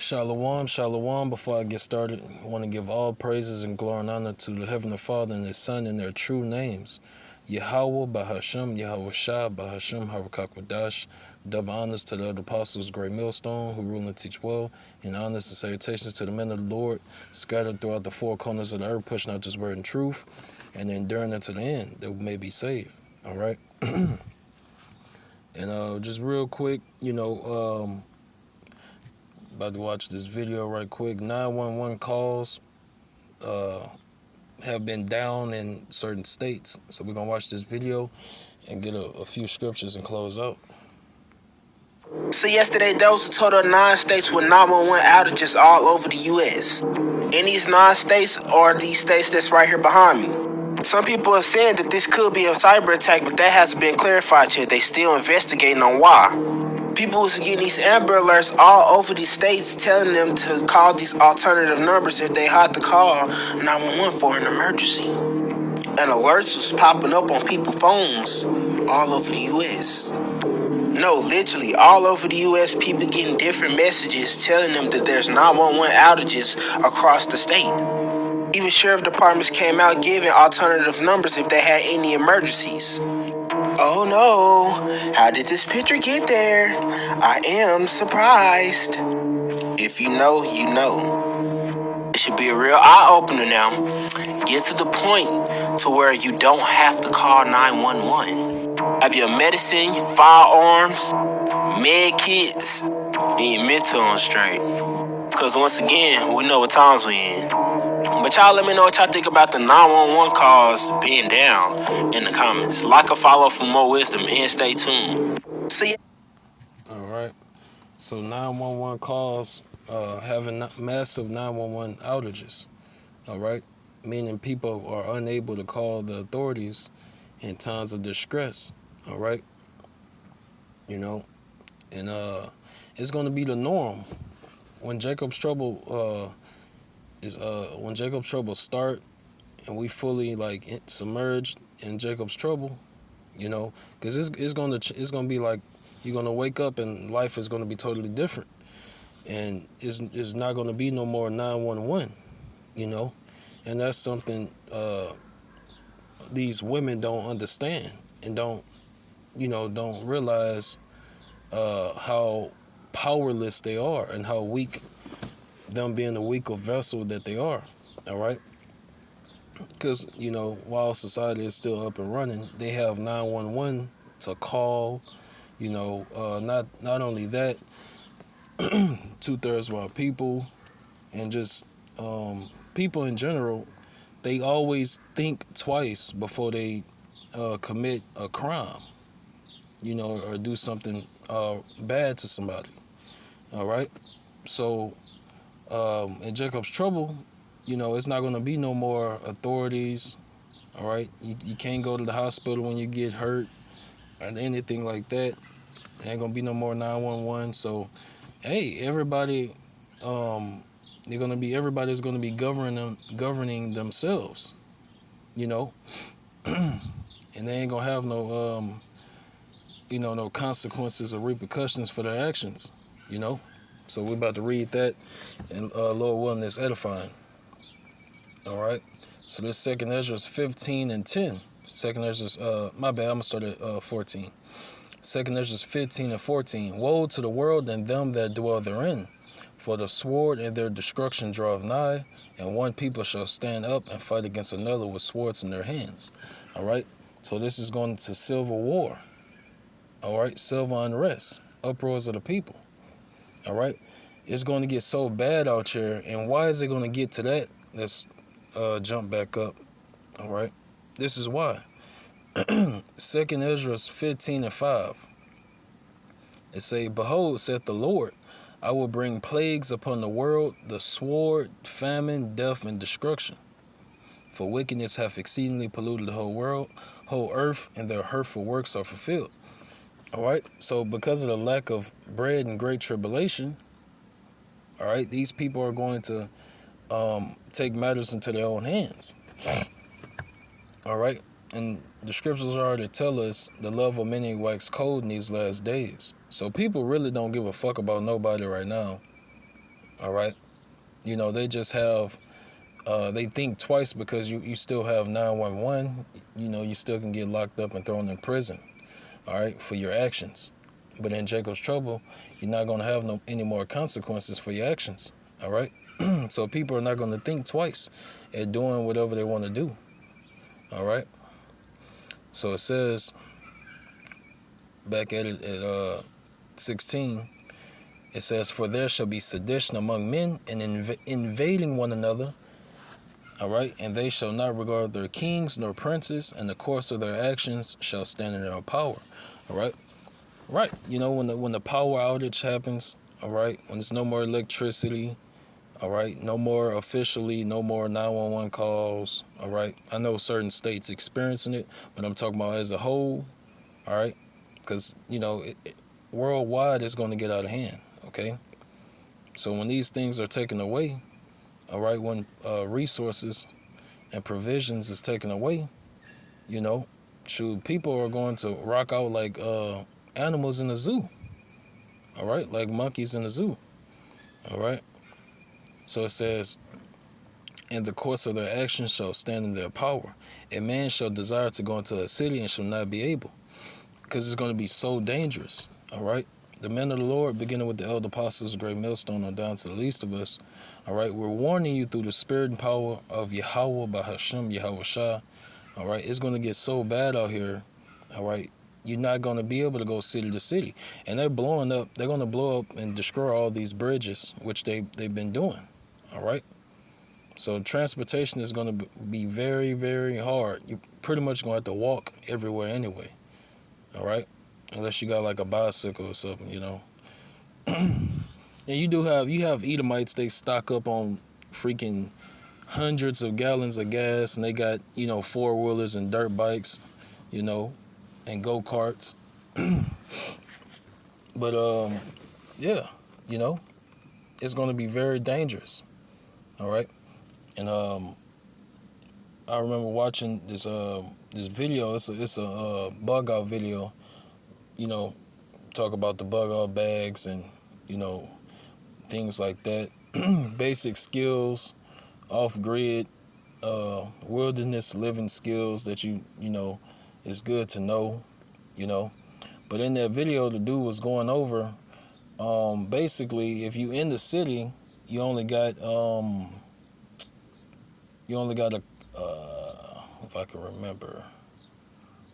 Shalom, shalom. Before I get started, I want to give all praises and glory and honor to the Heavenly Father and His Son in their true names. Yahweh, Bahashem, Yahweh Shah, Bahashem, Harakakwadash. Double honors to the other apostles, great millstone, who rule and teach well, and honors and salutations to the men of the Lord, scattered throughout the four corners of the earth, pushing out this word in truth, and enduring unto the end, that we may be saved. All right? And just real quick, about to watch this video right quick. 911 calls have been down in certain states. So we're going to watch this video and get a few scriptures and close out. So yesterday, there was a total of 9 states with 911 outages all over the U.S. And these 9 states are these states that's right here behind me. Some people are saying that this could be a cyber attack, but that hasn't been clarified yet. They still investigating on why. People was getting these Amber Alerts all over these states telling them to call these alternative numbers if they had to call 911 for an emergency. And alerts was popping up on people's phones all over the U.S. No, literally, all over the U.S., people getting different messages telling them that there's 911 outages across the state. Even sheriff departments came out giving alternative numbers if they had any emergencies. Oh no, how did this picture get there? I am surprised. If you know, you know. It should be a real eye-opener now. Get to the point to where you don't have to call 911. Have your medicine, firearms, med kits, and your mental on straight. Because once again, we know what times we in. But y'all let me know what y'all think about the 911 calls being down in the comments. Like or follow for more wisdom and stay tuned. See ya. All right. So 911 calls having massive 911 outages. All right. Meaning people are unable to call the authorities in times of distress. All right. And it's going to be the norm when Jacob's trouble when Jacob's trouble start and we fully submerged in Jacob's trouble, because it's gonna be like you're gonna wake up and life is gonna be totally different, and it's not gonna be no more 911, and that's something these women don't understand and don't realize how powerless they are and how weak, them being the weaker vessel that they are. All right, because while society is still up and running, they have 911 to call. Not only that, 2/3 of our people and just people in general, they always think twice before they commit a crime, or do something bad to somebody. All right, so in Jacob's trouble, it's not going to be no more authorities. All right, you can't go to the hospital when you get hurt or anything like that. There ain't gonna be no more 911. So, hey, everybody, everybody's gonna be governing themselves, and they ain't gonna have no, no consequences or repercussions for their actions, So we're about to read that, and Lord willing, is edifying. All right. So this 2nd Ezra 15 and 10. 2nd Ezra, my bad, I'm gonna start at 14. 2nd Ezra 15 and 14. Woe to the world and them that dwell therein, for the sword and their destruction draweth nigh, and one people shall stand up and fight against another with swords in their hands. All right. So this is going to civil war. All right. Civil unrest, uproars of the people. All right. It's going to get so bad out here, and why is it going to get to that? Let's jump back up. All right. This is why. 2nd Ezra 15 and 5. It say, Behold, saith the Lord, I will bring plagues upon the world, the sword, famine, death, and destruction. For wickedness hath exceedingly polluted the whole world, whole earth, and their hurtful works are fulfilled. All right. So because of the lack of bread and great tribulation, all right, these people are going to take matters into their own hands. All right. And the scriptures already tell us the love of many wax cold in these last days. So people really don't give a fuck about nobody right now. All right. They just have they think twice because you still have 911. You still can get locked up and thrown in prison. All right, for your actions. But in Jacob's trouble, you're not going to have any more consequences for your actions. All right. So people are not going to think twice at doing whatever they want to do. All right. So it says back at it at 16, it says, "For there shall be sedition among men and invading one another. All right, and they shall not regard their kings nor princes, and the course of their actions shall stand in their power." All right, right. When the power outage happens, all right, when there's no more electricity, all right, no more officially, no more 911 calls. All right, I know certain states experiencing it, but I'm talking about as a whole. All right, because worldwide it's going to get out of hand. Okay, so when these things are taken away, all right, when resources and provisions is taken away, people are going to rock out like animals in the zoo. All right, like monkeys in the zoo. All right, so it says, "In the course of their actions shall stand in their power. A man shall desire to go into a city and shall not be able," because it's going to be so dangerous. All right. The men of the Lord, beginning with the elder apostles, great millstone, on down to the least of us. All right. We're warning you through the spirit and power of Yahweh by Hashem, Yahweh Shah. All right. It's going to get so bad out here. All right. You're not going to be able to go city to city. And they're blowing up. They're going to blow up and destroy all these bridges, which they've been doing. All right. So transportation is going to be very, very hard. You're pretty much going to have to walk everywhere anyway. All right. Unless you got like a bicycle or something, And you have Edomites, they stock up on freaking hundreds of gallons of gas, and they got, four-wheelers and dirt bikes, and go-karts. But yeah, it's going to be very dangerous. All right. And I remember watching this video. It's a bug out video, talk about the bug out bags and, things like that. Basic skills, off-grid, wilderness living skills that is good to know, But in that video, the dude was going over, basically, if you in the city, you only got a, if I can remember,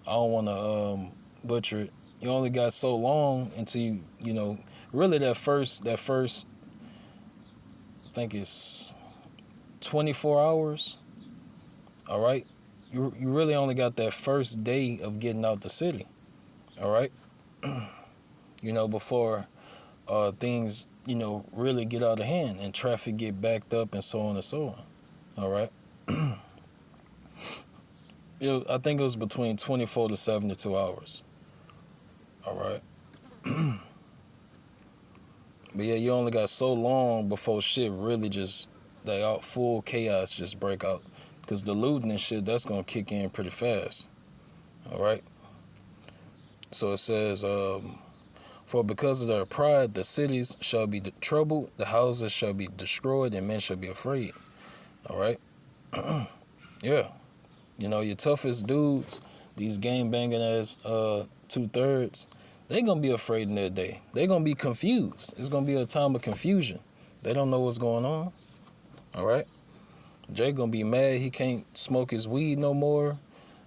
I don't want to butcher it. You only got so long until really that first, I think it's 24 hours. All right, you really only got that first day of getting out the city. All right, before things really get out of hand and traffic get backed up and so on and so on. All right. I think it was between 24 to 72 hours. All right. But yeah, you only got so long before shit really just, out full chaos just break out. Because the looting and shit, that's going to kick in pretty fast. All right. So it says, "For because of their pride, the cities shall be troubled, the houses shall be destroyed, and men shall be afraid." All right. Yeah. Your toughest dudes, these gang banging ass 2/3, they gonna be afraid in their day. They gonna be confused. It's gonna be a time of confusion. They don't know what's going on. All right. Jay gonna be mad. He can't smoke his weed no more.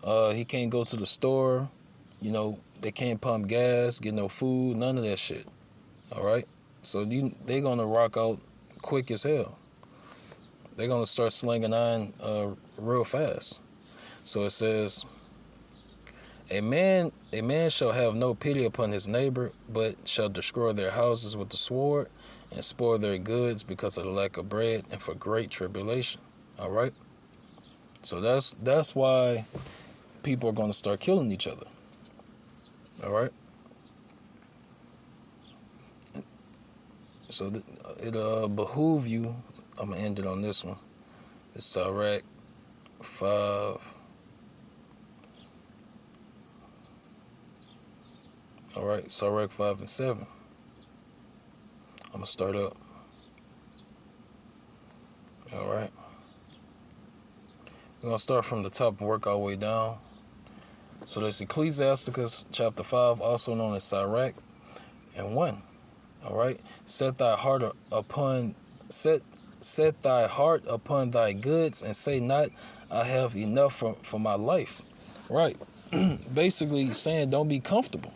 He can't go to the store. They can't pump gas, get no food, none of that shit. All right. So they gonna rock out quick as hell. They gonna start slinging iron real fast. So it says, a man shall have no pity upon his neighbor, but shall destroy their houses with the sword and spoil their goods because of the lack of bread and for great tribulation." All right. So that's why people are going to start killing each other. All right. So it behoove you. I'm gonna end it on this one. It's Sirach 5. All right, Sirach 5 and 7. I'm gonna start up. All right. We're going to start from the top and work our way down. So that's Ecclesiasticus chapter 5, also known as Sirach, and 1. All right. Set thy heart upon thy goods, and say not, I have enough for my life. Right. Basically saying don't be comfortable.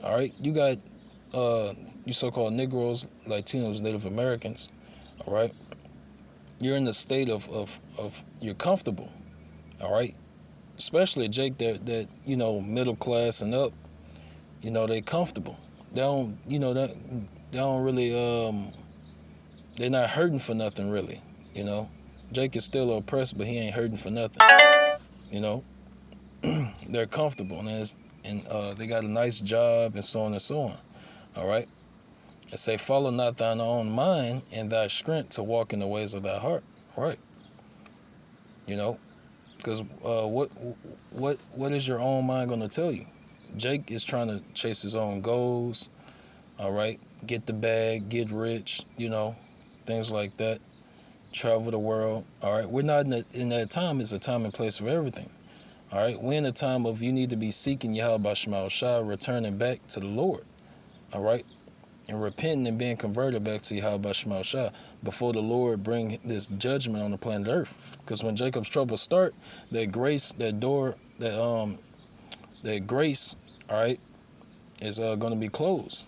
All right. You got you so-called Negroes, Latinos, Native Americans. All right. You're in the state of you're comfortable. All right. Especially Jake that middle class and up, they comfortable. They don't they don't really they're not hurting for nothing really. Jake is still oppressed, but he ain't hurting for nothing. you know they're comfortable, and they got a nice job, and so on and so on. All right. And say, follow not thine own mind and thy strength to walk in the ways of thy heart. Right. Because what is your own mind going to tell you? Jake is trying to chase his own goals. All right. Get the bag, get rich, things like that. Travel the world. All right. We're not in that time. It's a time and place for everything. All right. We're in a time of you need to be seeking Yahweh Shema Shai, returning back to the Lord. All right. And repenting and being converted back to Yahweh Shema Shai before the Lord bring this judgment on the planet Earth. Because when Jacob's troubles start, that grace, that door, that grace, all right, is going to be closed.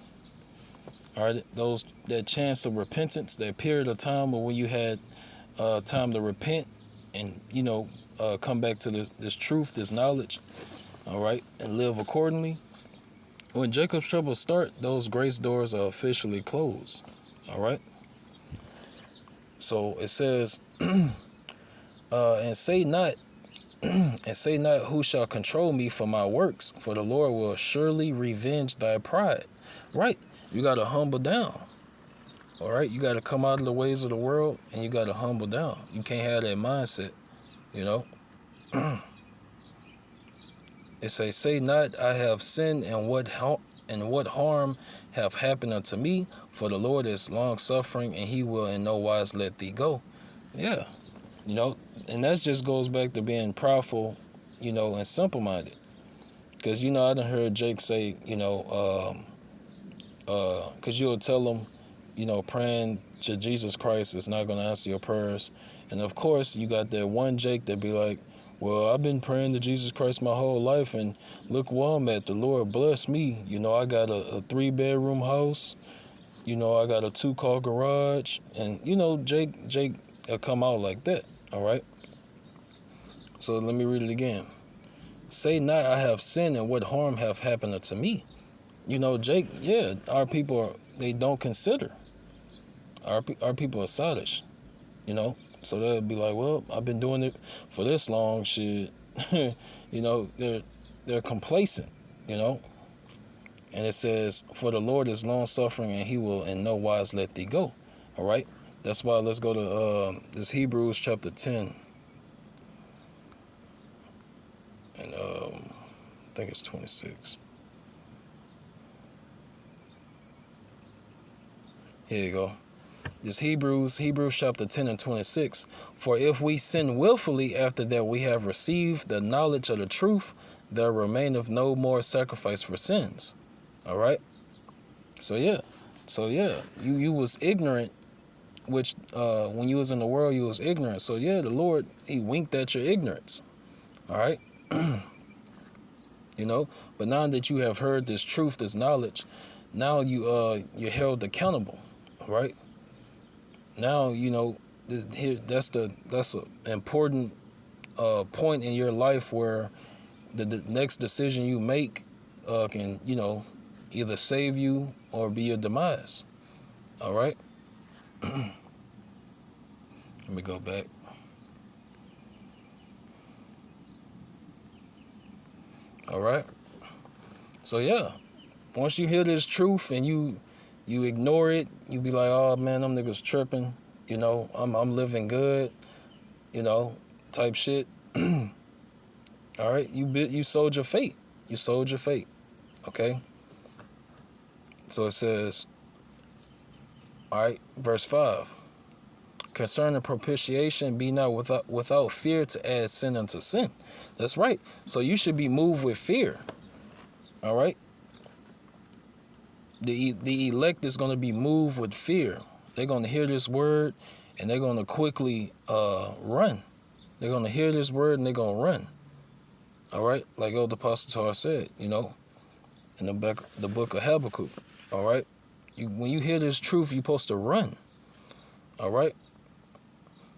All right, that chance of repentance, that period of time where you had time to repent and come back to this truth, this knowledge, all right, and live accordingly. When Jacob's troubles start, those grace doors are officially closed. All right. So it says, and say not, who shall control me for my works, for the Lord will surely revenge thy pride. Right. You got to humble down. All right. You got to come out of the ways of the world, and you got to humble down. You can't have that mindset. It say not, I have sinned, and what harm have happened unto me? For the Lord is long suffering, and he will in no wise let thee go. Yeah, and that just goes back to being proudful, and simple minded. Because I done heard Jake say, because you'll tell him, praying to Jesus Christ is not going to answer your prayers, and of course you got that one Jake that be like, well, I've been praying to Jesus Christ my whole life, and look where I'm at. The Lord bless me. I got a 3-bedroom house. I got a 2-car garage. And, Jake will come out like that. All right? So let me read it again. Say not, I have sinned, and what harm have happened unto me? Jake, yeah, our people, they don't consider. Our people are sottish, So they'll be like, well, I've been doing it for this long, shit. They're complacent, And it says, for the Lord is long suffering, and he will in no wise let thee go. All right. That's why let's go to this Hebrews chapter 10. And I think it's 26. Here you go. This Hebrews chapter 10 and 26. For if we sin willfully after that we have received the knowledge of the truth, there remaineth no more sacrifice for sins. All right. So yeah. You was ignorant, which when you was in the world you was ignorant. So yeah, the Lord, he winked at your ignorance. All right. But now that you have heard this truth, this knowledge, now you're held accountable. All right. Now here that's an important point in your life where the next decision you make can either save you or be your demise. All right. Let me go back. All right. So yeah, once you hear this truth and you ignore it, you be like, oh man, them niggas tripping. I'm living good. Type shit. All right, you sold your fate. You sold your fate. Okay. So it says, all right, verse 5. Concerning propitiation, be not without fear to add sin unto sin. That's right. So you should be moved with fear. All right. The elect is going to be moved with fear. They're going to hear this word and they're going to quickly run. They're going to hear this word and they're going to run. All right. Like Elder Apostle Tar said, in the book of Habakkuk. All right. When you hear this truth, you're supposed to run. All right.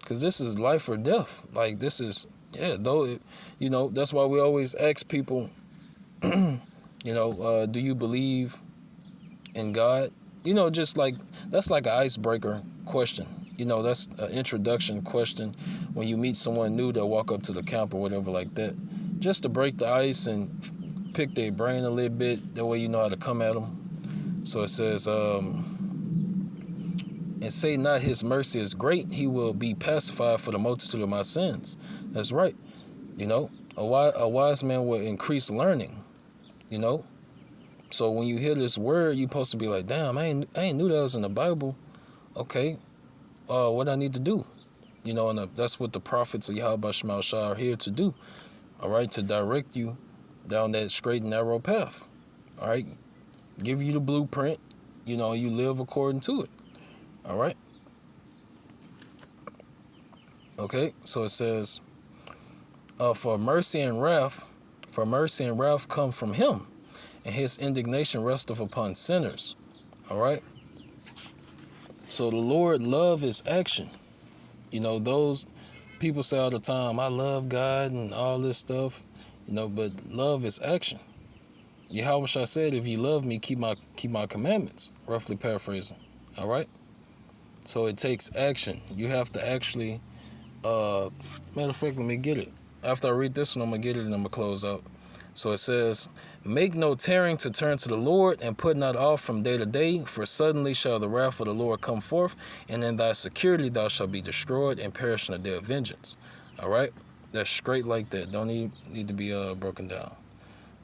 Because this is life or death. Like this is, that's why we always ask people, do you believe in God? Just like, that's like an icebreaker question. That's an introduction question when you meet someone new that walk up to the camp or whatever like that. Just to break the ice and pick their brain a little bit. That way you know how to come at them. So it says, and say not his mercy is great, he will be pacified for the multitude of my sins. That's right. A wise man will increase learning. So when you hear this word, you're supposed to be like, damn, I ain't knew that was in the Bible. Okay, what I need to do? And that's what the prophets of Yahweh Shema Shah are here to do. All right, to direct you down that straight and narrow path. All right, give you the blueprint. You live according to it. All right. Okay, so it says, for mercy and wrath come from him, and his indignation resteth upon sinners. All right. So the Lord love is action. Those people say all the time, I love God and all this stuff, but love is action. Yahweh Shah said, if you love me, keep my commandments, roughly paraphrasing. All right. So it takes action. You have to actually, matter of fact, let me get it. After I read this one, I'm going to get it and I'm going to close out. So it says, make no tearing to turn to the Lord, and put not off from day to day, for suddenly shall the wrath of the Lord come forth, and in thy security thou shalt be destroyed and perish in the day of vengeance. All right? That's straight like that. Don't need to be broken down.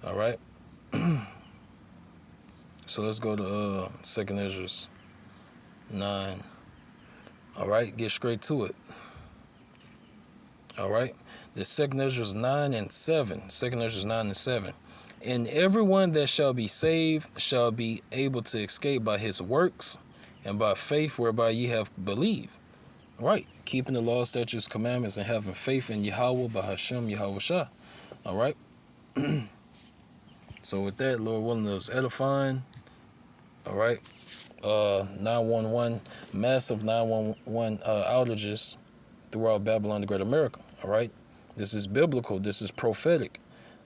All right? So let's go to 2 Ezra 9. All right? Get straight to it. All right? The 2 Ezra 9 and 7. 2 Ezra 9 and 7. And everyone that shall be saved shall be able to escape by his works and by faith whereby ye have believed. Right. Keeping the law, statutes, commandments, and having faith in Yahweh, Bahashem, Yahweh Shah. All right. So with that, Lord willing, it was edifying. All right. 911, massive 911 outages throughout Babylon, the Great America. All right. This is biblical. This is prophetic.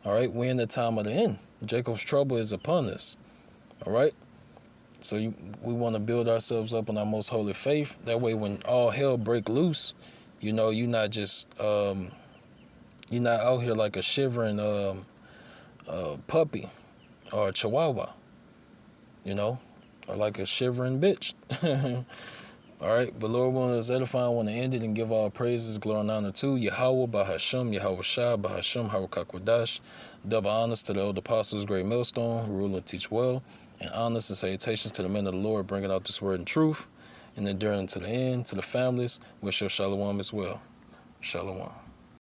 All right. We're in the time of the end. Jacob's trouble is upon us. All right. So we want to build ourselves up on our most holy faith. That way, when all hell break loose, you're not just you're not out here like a shivering puppy or a chihuahua, or like a shivering bitch. All right, but Lord willing, is edifying. I want to end it and give all praises, glory, and honor to Yahweh, Bahashem, Yahweh Shah, Bahashem, Hawakwadash. Double honors to the elder apostles, great millstone, rule and teach well, and honors and salutations to the men of the Lord, bringing out this word in truth, and enduring to the end, to the families, wish your shalom as well. Shalom.